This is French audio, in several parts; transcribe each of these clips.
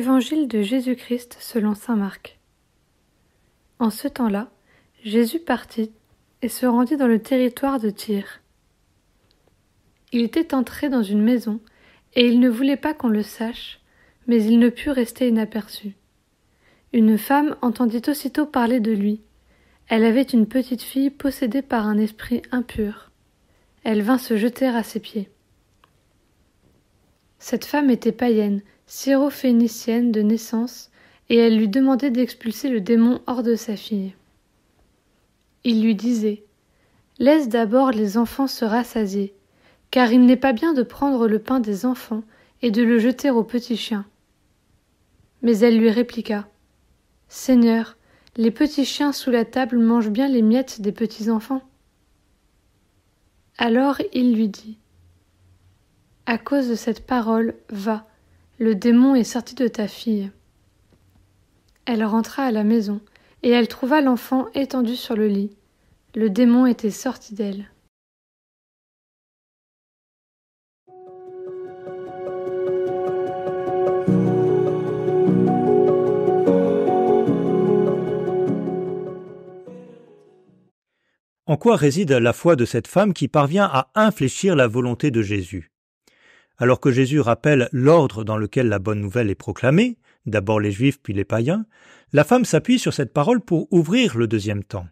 Évangile de Jésus-Christ selon saint Marc. En ce temps-là, Jésus partit et se rendit dans le territoire de Tyr. Il était entré dans une maison, et il ne voulait pas qu'on le sache, mais il ne put rester inaperçu. Une femme entendit aussitôt parler de lui. Elle avait une petite fille possédée par un esprit impur. Elle vint se jeter à ses pieds. Cette femme était païenne, syrophénicienne de naissance, et elle lui demandait d'expulser le démon hors de sa fille. Il lui disait « Laisse d'abord les enfants se rassasier, car il n'est pas bien de prendre le pain des enfants et de le jeter aux petits chiens. » Mais elle lui répliqua « Seigneur, les petits chiens sous la table mangent bien les miettes des petits enfants. » Alors il lui dit « À cause de cette parole, va, le démon est sorti de ta fille. » Elle rentra à la maison, et elle trouva l'enfant étendu sur le lit. Le démon était sorti d'elle. En quoi réside la foi de cette femme qui parvient à infléchir la volonté de Jésus? Alors que Jésus rappelle l'ordre dans lequel la bonne nouvelle est proclamée, d'abord les Juifs puis les païens, la femme s'appuie sur cette parole pour ouvrir le deuxième temps.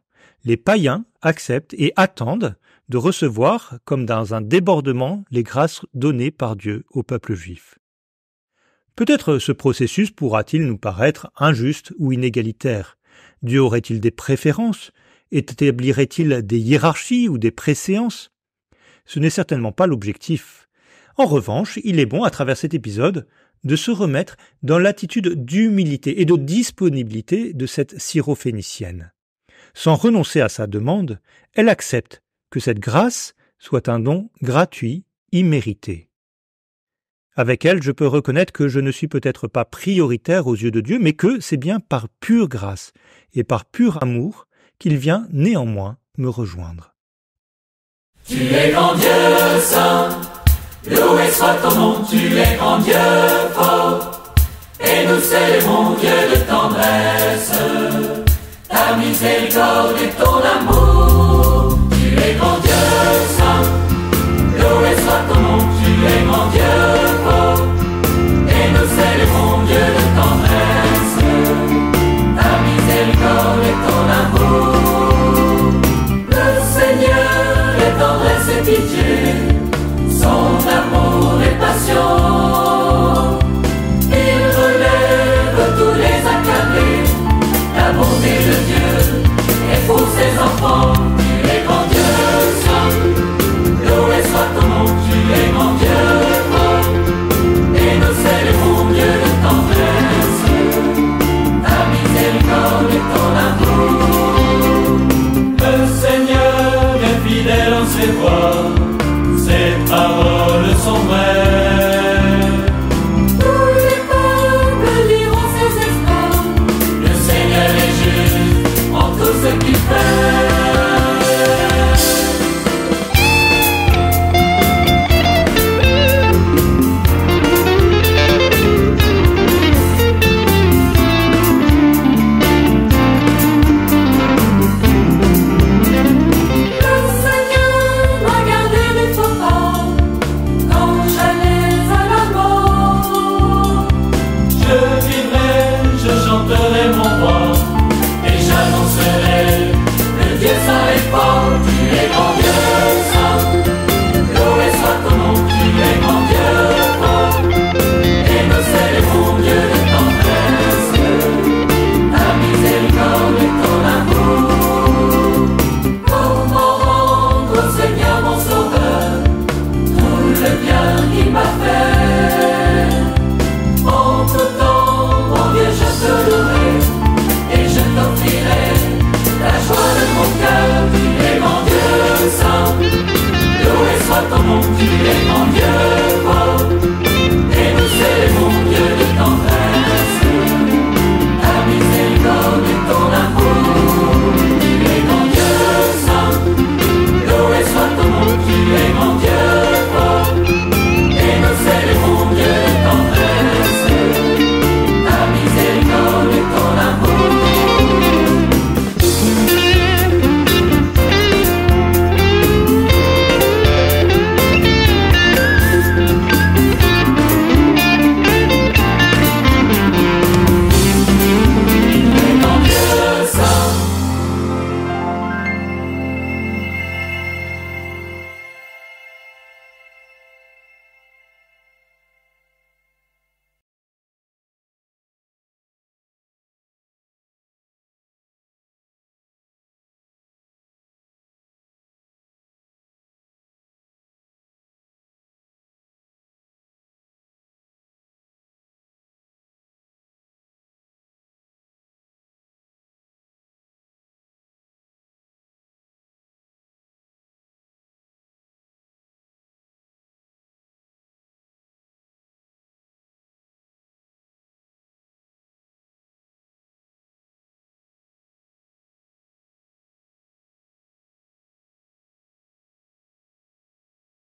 Les païens acceptent et attendent de recevoir, comme dans un débordement, les grâces données par Dieu au peuple juif. Peut-être ce processus pourra-t-il nous paraître injuste ou inégalitaire. Dieu aurait-il des préférences? Établirait-il des hiérarchies ou des préséances? Ce n'est certainement pas l'objectif. En revanche, il est bon, à travers cet épisode, de se remettre dans l'attitude d'humilité et de disponibilité de cette syrophénicienne. Sans renoncer à sa demande, elle accepte que cette grâce soit un don gratuit, immérité. Avec elle, je peux reconnaître que je ne suis peut-être pas prioritaire aux yeux de Dieu, mais que c'est bien par pure grâce et par pur amour qu'il vient néanmoins me rejoindre. Tu es grand Dieu saint, loué soit ton nom, tu es grand Dieu fort, et nous célébrons Dieu de tendresse, ta miséricorde et ton amour.